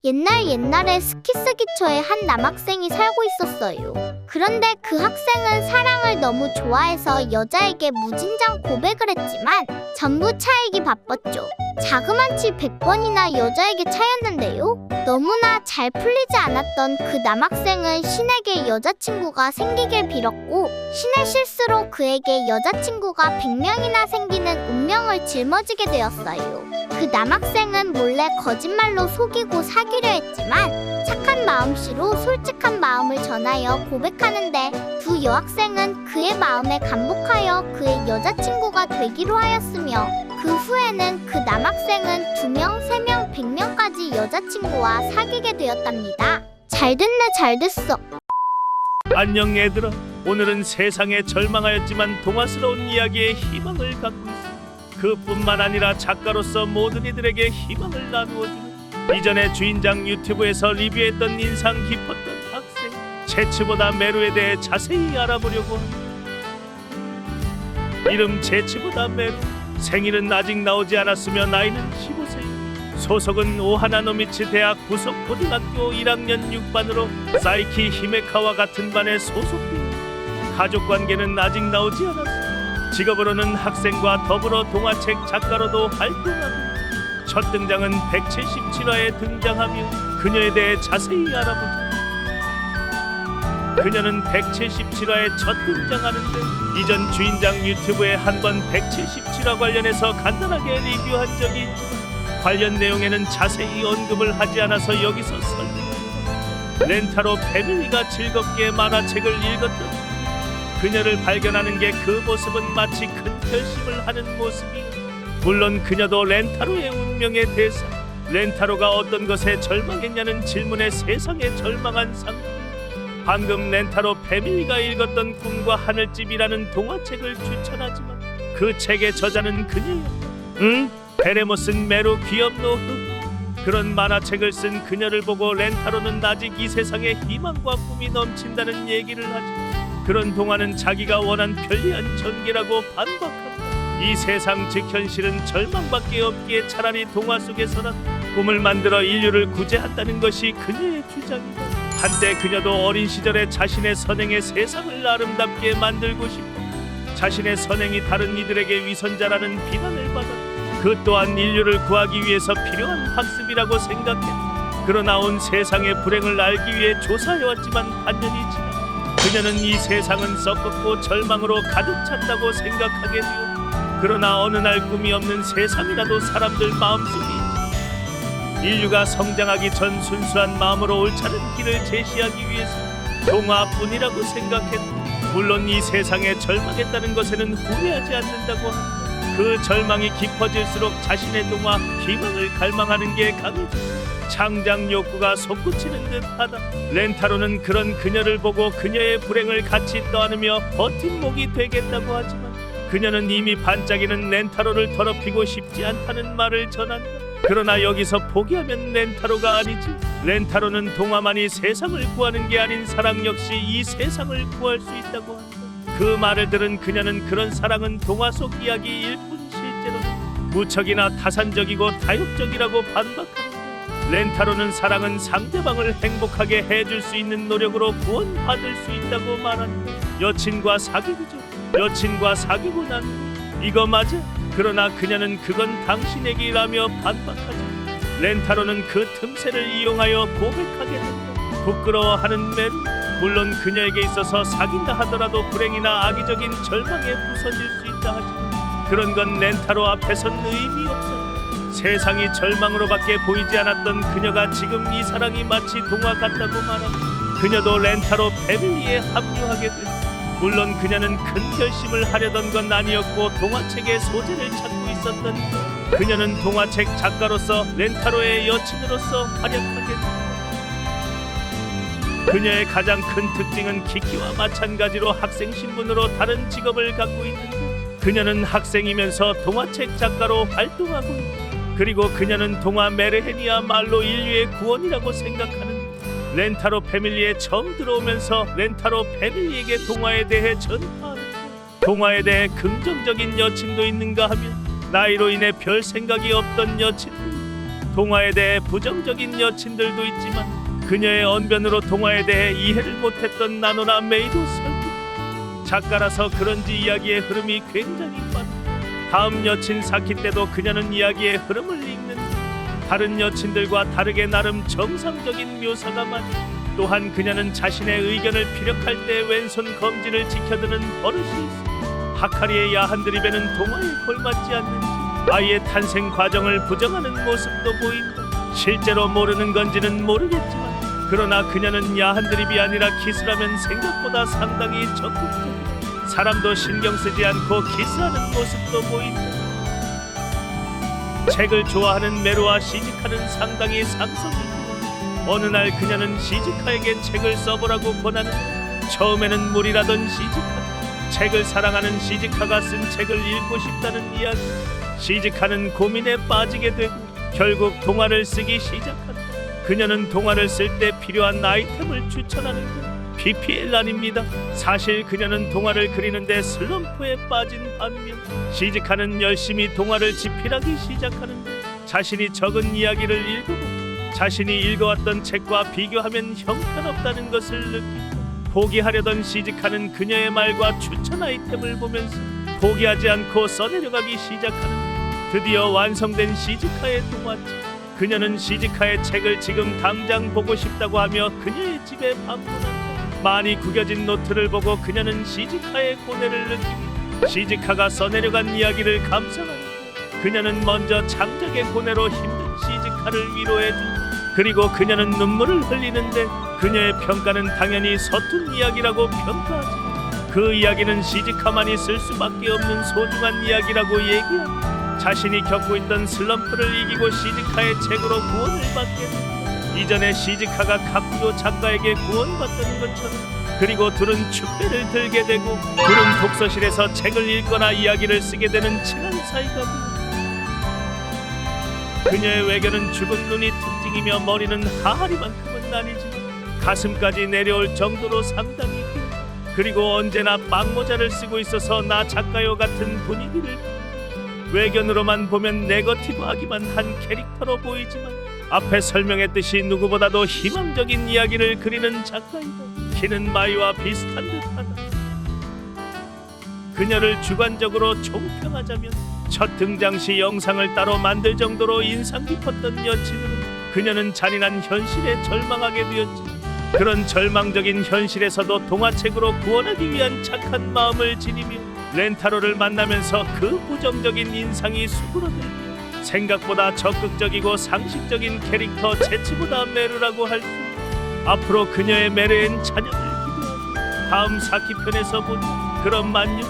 옛날에 스키스기초에 한 남학생이 살고 있었어요. 그런데 그 학생은 사랑을 너무 좋아해서 여자에게 무진장 고백을 했지만 전부 차이기 바빴죠. 자그만치 100번이나 여자에게 차였는데요. 너무나 잘 풀리지 않았던 그 남학생은 신에게 여자친구가 생기길 빌었고, 신의 실수로 그에게 여자친구가 100명이나 생기는 운명을 짊어지게 되었어요. 그 남학생은 몰래 거짓말로 속이고 사귀려 했지만 착한 마음씨로 솔직한 마음을 전하여 고백하는데 두 여학생은 그의 마음에 감복하여 그의 여자친구가 되기로 하였으며, 그 후에는 그 남학생은 2명, 3명, 100명까지 여자친구와 사귀게 되었답니다. 잘 됐어. 안녕 얘들아. 오늘은 세상에 절망하였지만 동화스러운 이야기에 희망을 갖고 있어. 그뿐만 아니라 작가로서 모든 이들에게 희망을 나누어주는, 이전에 주인장 유튜브에서 리뷰했던 인상 깊었던 학생 제츠보다 메루에 대해 자세히 알아보려고 합니다. 이름 제츠보다 메루, 생일은 아직 나오지 않았으며 나이는 15세, 소속은 오하나노미치 대학 부속 고등학교 1학년 6반으로 사이키 히메카와 같은 반에 소속되어 가족관계는 아직 나오지 않았어. 직업으로는 학생과 더불어 동화책 작가로도 활동하고, 첫 등장은 177화에 등장하며 그녀에 대해 자세히 알아보자. 그녀는 177화에 첫 등장하는데 이전 주인장 유튜브에 한 번 177화 관련해서 간단하게 리뷰한 적이 있지만 관련 내용에는 자세히 언급을 하지 않아서 여기서 설명합니다. 렌타로 패밀리가 즐겁게 만화책을 읽었던 그녀를 발견하는 게 그 모습은 마치 큰 결심을 하는 모습이요. 물론 그녀도 렌타로의 운명의 대사, 렌타로가 어떤 것에 절망했냐는 질문에 세상에 절망한 상태. 방금 렌타로 패밀리가 읽었던 꿈과 하늘집이라는 동화책을 추천하지만 그 책의 저자는 그녀였다. 응? 베레모스는 메로 귀엽노. 그런 만화책을 쓴 그녀를 보고 렌타로는 아직 이 세상에 희망과 꿈이 넘친다는 얘기를 하지. 그런 동화는 자기가 원한 편리한 전개라고 반박한다. 이 세상 즉 현실은 절망밖에 없기에 차라리 동화 속에서는 꿈을 만들어 인류를 구제한다는 것이 그녀의 주장이다. 한때 그녀도 어린 시절에 자신의 선행의 세상을 아름답게 만들고 싶어 자신의 선행이 다른 이들에게 위선자라는 비난을 받았다. 그 또한 인류를 구하기 위해서 필요한 학습이라고 생각했다. 그러나 온 세상의 불행을 알기 위해 조사해왔지만 반년이 지나 그녀는 이 세상은 썩었고 절망으로 가득 찼다고 생각하게 되었다. 그러나 어느 날 꿈이 없는 세상이라도 사람들 마음속에 있다. 인류가 성장하기 전 순수한 마음으로 옳다는 길을 제시하기 위해서 동화뿐이라고 생각했다. 물론 이 세상에 절망했다는 것에는 후회하지 않는다고 한다. 그 절망이 깊어질수록 자신의 동화, 희망을 갈망하는 게 강해졌다. 창작 욕구가 솟구치는 듯하다. 렌타로는 그런 그녀를 보고 그녀의 불행을 같이 떠안으며 버팀목이 되겠다고 하지만 그녀는 이미 반짝이는 렌타로를 더럽히고 싶지 않다는 말을 전한다. 그러나 여기서 포기하면 렌타로가 아니지. 렌타로는 동화만이 세상을 구하는 게 아닌 사랑 역시 이 세상을 구할 수 있다고 한다. 그 말을 들은 그녀는 그런 사랑은 동화 속 이야기일 뿐 실제로는 무척이나 타산적이고 다육적이라고 반박한다. 렌타로는 사랑은 상대방을 행복하게 해줄 수 있는 노력으로 구원받을 수 있다고 말한다. 여친과 사귀고죠. 여친과 사귀고 난 후 이거 맞아? 그러나 그녀는 그건 당신에게 일하며 반박하죠. 렌타로는 그 틈새를 이용하여 고백하게 된다. 부끄러워하는 메루. 물론 그녀에게 있어서 사귄다 하더라도 불행이나 악의적인 절망에 부서질 수 있다 하지만 그런 건 렌타로 앞에선 의미 없어. 세상이 절망으로밖에 보이지 않았던 그녀가 지금 이 사랑이 마치 동화 같다고 말하고 그녀도 렌타로 패밀리에 합류하게 됐다. 물론 그녀는 큰 결심을 하려던 건 아니었고 동화책의 소재를 찾고 있었던 그녀는 동화책 작가로서 렌타로의 여친으로서 활약하게 됐다. 그녀의 가장 큰 특징은 키키와 마찬가지로 학생 신분으로 다른 직업을 갖고 있는데 그녀는 학생이면서 동화책 작가로 활동하고 있다. 그리고 그녀는 동화 메르헨이야말로 인류의 구원이라고 생각하는 렌타로 패밀리에 처음 들어오면서 렌타로 패밀리에게 동화에 대해 전파하는 동화에 대해 긍정적인 여친도 있는가 하면 나이로 인해 별 생각이 없던 여친, 동화에 대해 부정적인 여친들도 있지만 그녀의 언변으로 동화에 대해 이해를 못했던 나노나 메이도 설득. 작가라서 그런지 이야기의 흐름이 굉장히 빠르다. 다음 여친 사키 때도 그녀는 이야기의 흐름을 읽는 다른 여친들과 다르게 나름 정상적인 묘사가 많다. 또한 그녀는 자신의 의견을 피력할 때 왼손 검지를 지켜드는 버릇이 있어. 하카리의 야한 드립에는 동화에 걸맞지 않는지 아이의 탄생 과정을 부정하는 모습도 보인다. 실제로 모르는 건지는 모르겠지만 그러나 그녀는 야한 드립이 아니라 키스라면 생각보다 상당히 적극적이다. 사람도 신경 쓰지 않고 키스하는 모습도 보인다. 책을 좋아하는 메루와 시즈카는 상당히 상성이고 어느 날 그녀는 시즈카에게 책을 써보라고 권하는데 처음에는 무리라던 시즈카. 책을 사랑하는 시즈카가 쓴 책을 읽고 싶다는 이야기. 시즈카는 고민에 빠지게 되고 결국 동화를 쓰기 시작한다. 그녀는 동화를 쓸 때 필요한 아이템을 추천하는 것. PPL아닙니다. 사실 그녀는 동화를 그리는데 슬럼프에 빠진 반면 시즈카는 열심히 동화를 집필하기 시작하는데 자신이 적은 이야기를 읽어보고 자신이 읽어왔던 책과 비교하면 형편없다는 것을 느끼고 포기하려던 시즈카는 그녀의 말과 추천 아이템을 보면서 포기하지 않고 써내려가기 시작하는데 드디어 완성된 시즈카의 동화책. 그녀는 시즈카의 책을 지금 당장 보고 싶다고 하며 그녀의 집에 방문한다. 많이 구겨진 노트를 보고 그녀는 시즈카의 고뇌를 느끼고 시즈카가 써내려간 이야기를 감상한다. 그녀는 먼저 창작의 고뇌로 힘든 시즈카를 위로해준다. 그리고 그녀는 눈물을 흘리는데 그녀의 평가는 당연히 서툰 이야기라고 평가하지. 그 이야기는 시즈카만이 쓸 수밖에 없는 소중한 이야기라고 얘기한다. 자신이 겪고 있던 슬럼프를 이기고 시즈카의 책으로 구원을 받게 된다. 이전에 시즈카가 카쿠요 작가에게 구원받던 것처럼. 그리고 둘은 축배를 들게 되고 둘은 독서실에서 책을 읽거나 이야기를 쓰게 되는 친한 사이가 된다. 그녀의 외견은 죽은 눈이 특징이며 머리는 하하리만큼은 아니지만 가슴까지 내려올 정도로 상당히 길다. 그리고 언제나 빵모자를 쓰고 있어서 나 작가요 같은 분위기를. 외견으로만 보면 네거티브하기만 한 캐릭터로 보이지만 앞에 설명했듯이 누구보다도 희망적인 이야기를 그리는 작가이다. 키는 마이와 비슷한 듯하다. 그녀를 주관적으로 총평하자면 첫 등장 시 영상을 따로 만들 정도로 인상 깊었던 여친으로 그녀는 잔인한 현실에 절망하게 되었지. 그런 절망적인 현실에서도 동화책으로 구원하기 위한 착한 마음을 지니며 렌타로를 만나면서 그 부정적인 인상이 수그러들고 생각보다 적극적이고 상식적인 캐릭터 제치보다 메르라고 할 수. 앞으로 그녀의 메르엔 찬양을 기도하고 다음 사키편에서 본 그런 만유